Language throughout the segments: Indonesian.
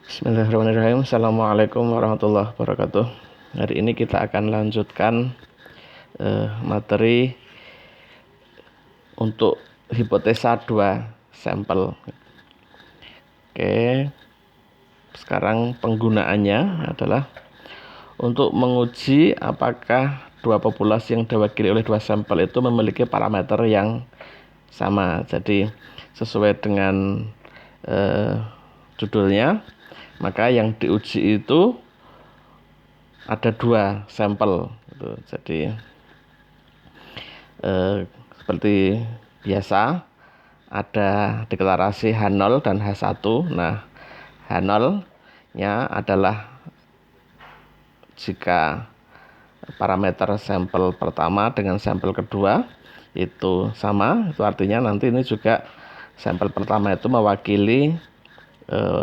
Bismillahirrahmanirrahim. Assalamualaikum warahmatullahi wabarakatuh. Hari ini kita akan lanjutkan materi untuk hipotesa 2 sampel. Oke. Sekarang penggunaannya adalah untuk menguji apakah dua populasi yang diwakili oleh dua sampel itu memiliki parameter yang sama. Jadi sesuai dengan judulnya, maka yang diuji itu ada dua sampel gitu. Jadi seperti biasa ada deklarasi H0 dan H1. Nah, H0 nya adalah jika parameter sampel pertama dengan sampel kedua itu sama, itu artinya nanti ini juga sampel pertama itu mewakili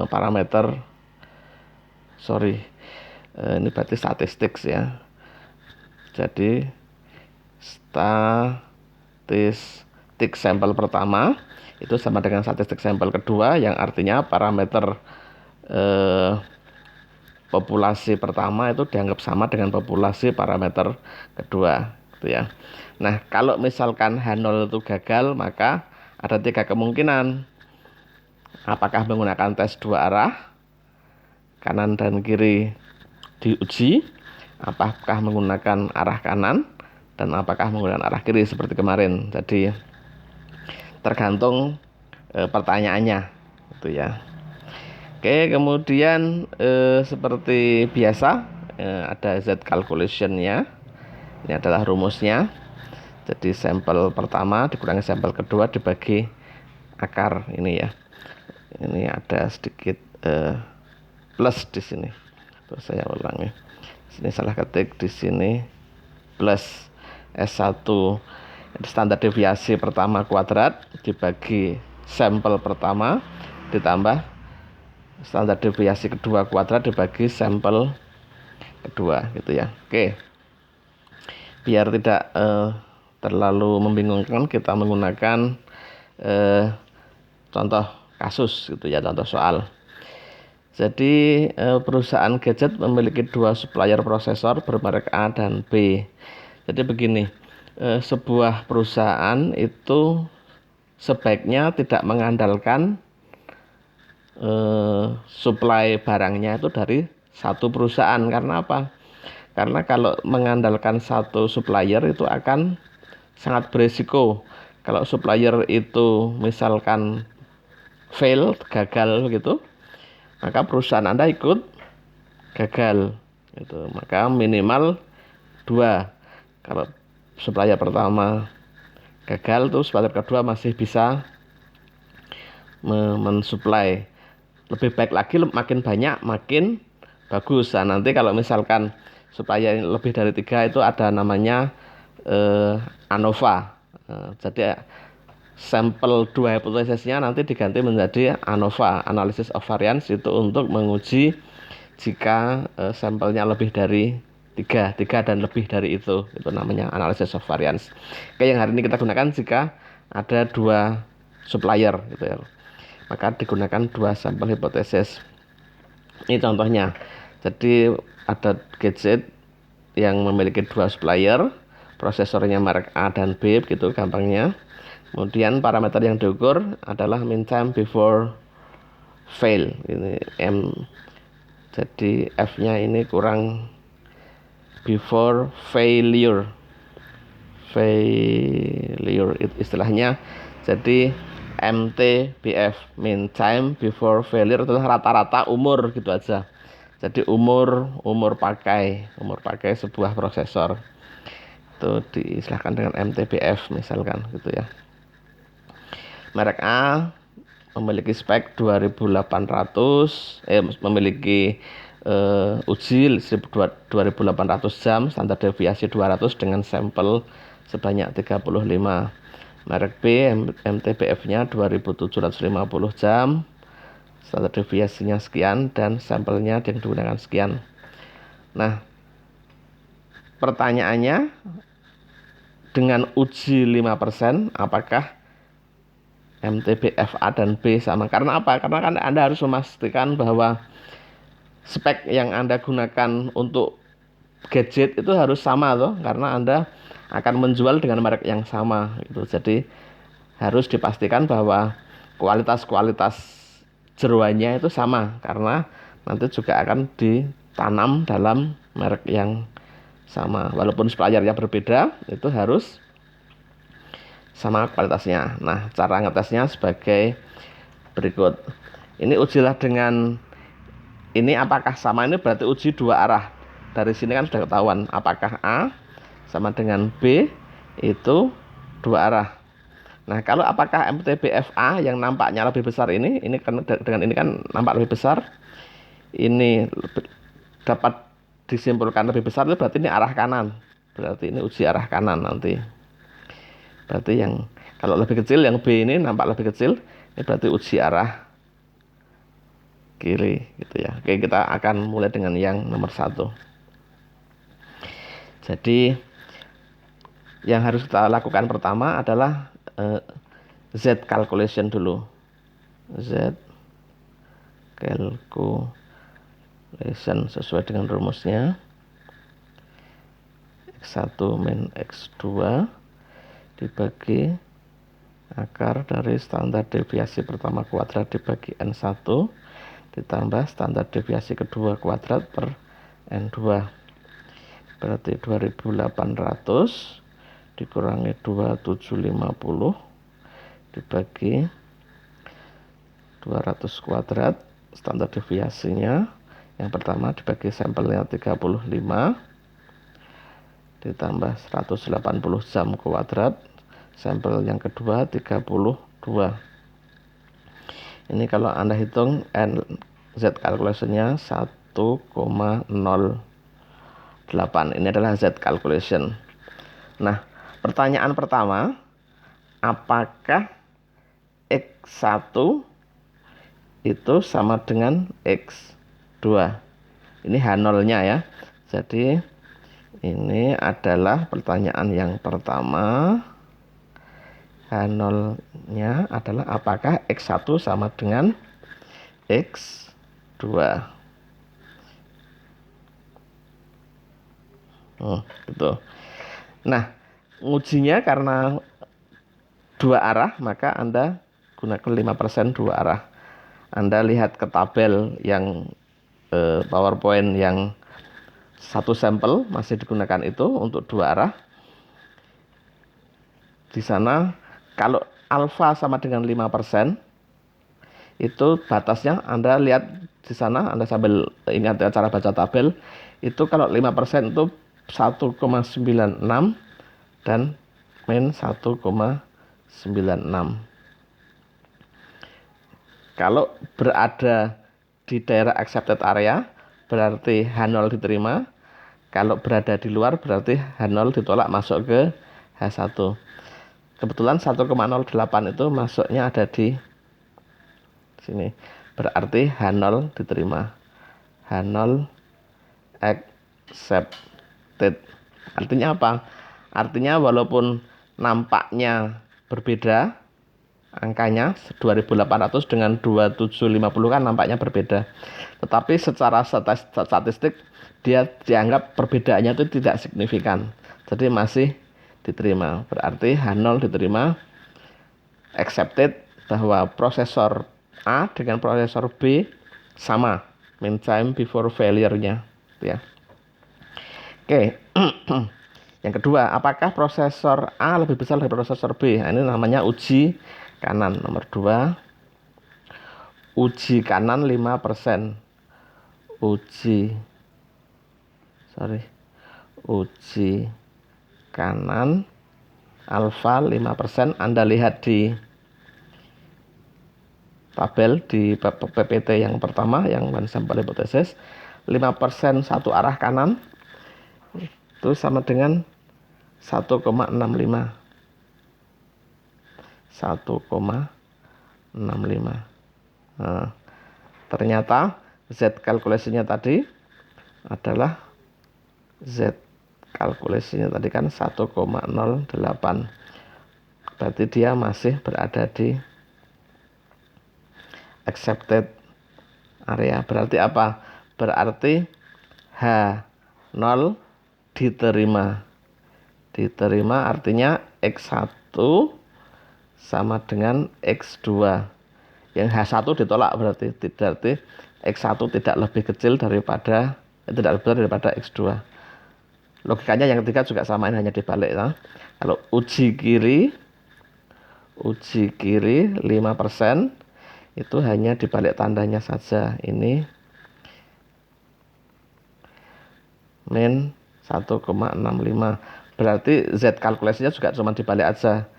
parameter ini berarti statistik ya. Jadi statistik sampel pertama itu sama dengan statistik sampel kedua, yang artinya parameter populasi pertama itu dianggap sama dengan populasi parameter kedua gitu ya. Nah, kalau misalkan H0 itu gagal, maka ada 3 kemungkinan. Apakah menggunakan tes 2 arah, kanan dan kiri diuji, apakah menggunakan arah kanan, dan apakah menggunakan arah kiri seperti kemarin. Jadi tergantung pertanyaannya gitu ya. Oke, kemudian seperti biasa ada Z calculation-nya. Ini adalah rumusnya. Jadi sampel pertama dikurangi sampel kedua dibagi akar ini ya. Ini ada sedikit plus di sini. Terus saya ulangi. Sini salah ketik, di sini plus S1 standar deviasi pertama kuadrat dibagi sampel pertama ditambah standar deviasi kedua kuadrat dibagi sampel kedua gitu ya. Oke. Biar tidak terlalu membingungkan, kita menggunakan contoh kasus gitu ya, contoh soal. Jadi perusahaan gadget memiliki 2 supplier prosesor bermerek A dan B. Jadi begini, sebuah perusahaan itu sebaiknya tidak mengandalkan supply barangnya itu dari satu perusahaan. Karena apa? Karena kalau mengandalkan satu supplier itu akan sangat berisiko. Kalau supplier itu misalkan gagal gitu, maka perusahaan Anda ikut gagal gitu. Maka minimal 2. Kalau supplier pertama gagal, tuh supplier kedua masih bisa mensuplai. Lebih baik lagi, makin banyak makin bagus. Nah, nanti kalau misalkan supplier lebih dari 3 itu ada namanya ANOVA. Jadi sampel 2 hipotesisnya nanti diganti menjadi ANOVA, Analysis of Variance, itu untuk menguji jika sampelnya lebih dari 3 dan lebih dari itu namanya Analysis of Variance. Oke, yang hari ini kita gunakan jika ada 2 supplier gitu ya. Maka digunakan 2 sampel hipotesis. Ini contohnya. Jadi ada gadget yang memiliki 2 supplier, prosesornya merek A dan B gitu gampangnya. Kemudian parameter yang diukur adalah mean time before fail. Ini M. Jadi F-nya ini kurang before failure. Failure itu istilahnya. Jadi MTBF, mean time before failure, itu rata-rata umur gitu aja. Jadi umur pakai sebuah prosesor itu diistilahkan dengan MTBF misalkan gitu ya. Merek A memiliki spek 2800, memiliki uji 2800 jam, standar deviasi 200 dengan sampel sebanyak 35. Merek B MTBF-nya 2750 jam, standar deviasinya sekian, dan sampelnya yang digunakan sekian. Nah, pertanyaannya, dengan uji 5%, apakah MTBF A dan B sama. Karena apa? Karena kan Anda harus memastikan bahwa spek yang Anda gunakan untuk gadget itu harus sama toh, karena Anda akan menjual dengan merek yang sama gitu. Jadi harus dipastikan bahwa kualitas-kualitas jeroannya itu sama, karena nanti juga akan ditanam dalam merek yang sama. Walaupun suppliernya berbeda, itu harus sama kualitasnya. Nah, cara ngetesnya sebagai berikut. Ini ujilah dengan ini apakah sama, ini berarti uji dua arah. Dari sini kan sudah ketahuan apakah A sama dengan B itu dua arah. Nah, kalau apakah MTBFA yang nampaknya lebih besar ini kan dengan ini kan nampak lebih besar, ini dapat disimpulkan lebih besar, itu berarti ini arah kanan. Berarti ini uji arah kanan nanti. Berarti yang kalau lebih kecil, yang B ini nampak lebih kecil, ini berarti uji arah kiri gitu ya. Oke, kita akan mulai dengan yang nomor 1. Jadi yang harus kita lakukan pertama adalah Z calculation dulu. Z calculation sesuai dengan rumusnya. X1 min X2 dibagi akar dari standar deviasi pertama kuadrat dibagi N1 ditambah standar deviasi kedua kuadrat per N2. Berarti 2800 dikurangi 2750 dibagi 200 kuadrat, standar deviasinya yang pertama dibagi sampelnya 35 ditambah 180 jam kuadrat, sampel yang kedua 32. Ini kalau Anda hitung Z calculation-nya 1,08. Ini adalah Z calculation. Nah, pertanyaan pertama, apakah X1 itu sama dengan X2? Ini H0-nya ya. Jadi ini adalah pertanyaan yang pertama. H0-nya adalah apakah X1 sama dengan X2. Gitu. Nah, ngujinya karena dua arah, maka Anda gunakan 5% dua arah. Anda lihat ke tabel yang PowerPoint yang satu sampel masih digunakan itu untuk dua arah. Di sana kalau alfa sama dengan 5%, itu batasnya Anda lihat di sana, Anda sambil ingat ya cara baca tabel, itu kalau 5% itu 1,96 dan min 1,96. Kalau berada di daerah accepted area berarti H0 diterima. Kalau berada di luar berarti H0 ditolak masuk ke H1. Kebetulan 1,08 itu masuknya ada di sini. Berarti H0 diterima. H0 accepted. Artinya apa? Artinya walaupun nampaknya berbeda angkanya 2800 dengan 2750 kan nampaknya berbeda. Tetapi secara statistik dia dianggap perbedaannya itu tidak signifikan. Jadi masih diterima. Berarti H0 diterima, accepted, bahwa prosesor A dengan prosesor B sama mean time before failure-nya ya. Oke. Yang kedua, apakah prosesor A lebih besar dari prosesor B? Nah, ini namanya uji kanan. Nomor 2, uji kanan 5%. Uji kanan alfa 5%. Anda lihat di tabel di PPT yang pertama, yang one sample hypothesis, 5% satu arah kanan itu sama dengan 1,65. 1,65. Nah, ternyata Z kalkulasinya tadi adalah Z kalkulasinya tadi kan 1,08. Berarti dia masih berada di accepted area. Berarti apa? Berarti H0 diterima. Diterima artinya X1 sama dengan X2. Yang H1 ditolak berarti X1 tidak lebih kecil daripada tidak lebih besar daripada X2. Logikanya yang ketiga juga samain, hanya dibalik ya. Kalau uji kiri 5% itu hanya dibalik tandanya saja. Ini min 1,65. Berarti Z kalkulasinya juga cuma dibalik aja.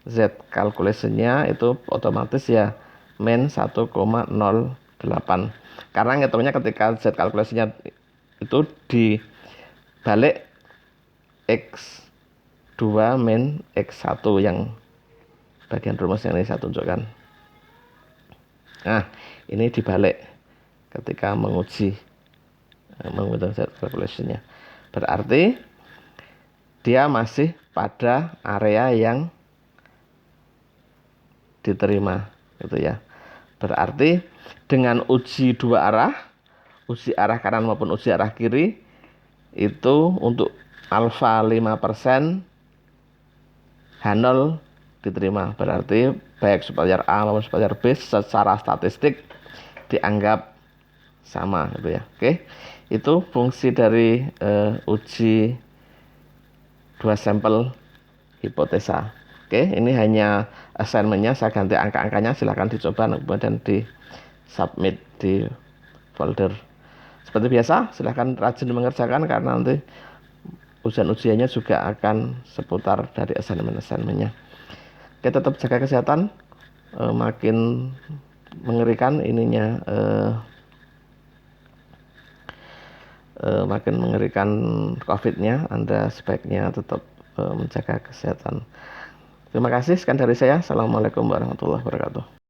Z kalkulasinya itu otomatis ya min 1,08. Karena ngitungnya ketika Z kalkulasinya itu dibalik X2 min X1 yang bagian rumus yang ini saya tunjukkan. Nah, ini dibalik ketika menguji menghitung Z calculation-nya. Berarti dia masih pada area yang diterima gitu ya. Berarti dengan uji dua arah, uji arah kanan maupun uji arah kiri, itu untuk alfa 5% H0 diterima. Berarti baik supplier A maupun supplier B secara statistik dianggap sama gitu ya. Oke. Itu fungsi dari uji dua sampel hipotesa. Oke, ini hanya assignmentnya, saya ganti angka-angkanya, silahkan dicoba kemudian di submit di folder. Seperti biasa, silahkan rajin mengerjakan karena nanti ujian-ujiannya juga akan seputar dari assignment-assignmentnya. Oke, tetap jaga kesehatan. Makin mengerikan ininya, makin mengerikan COVID-nya. Anda sebaiknya tetap menjaga kesehatan. Terima kasih, sekian dari saya. Assalamualaikum warahmatullahi wabarakatuh.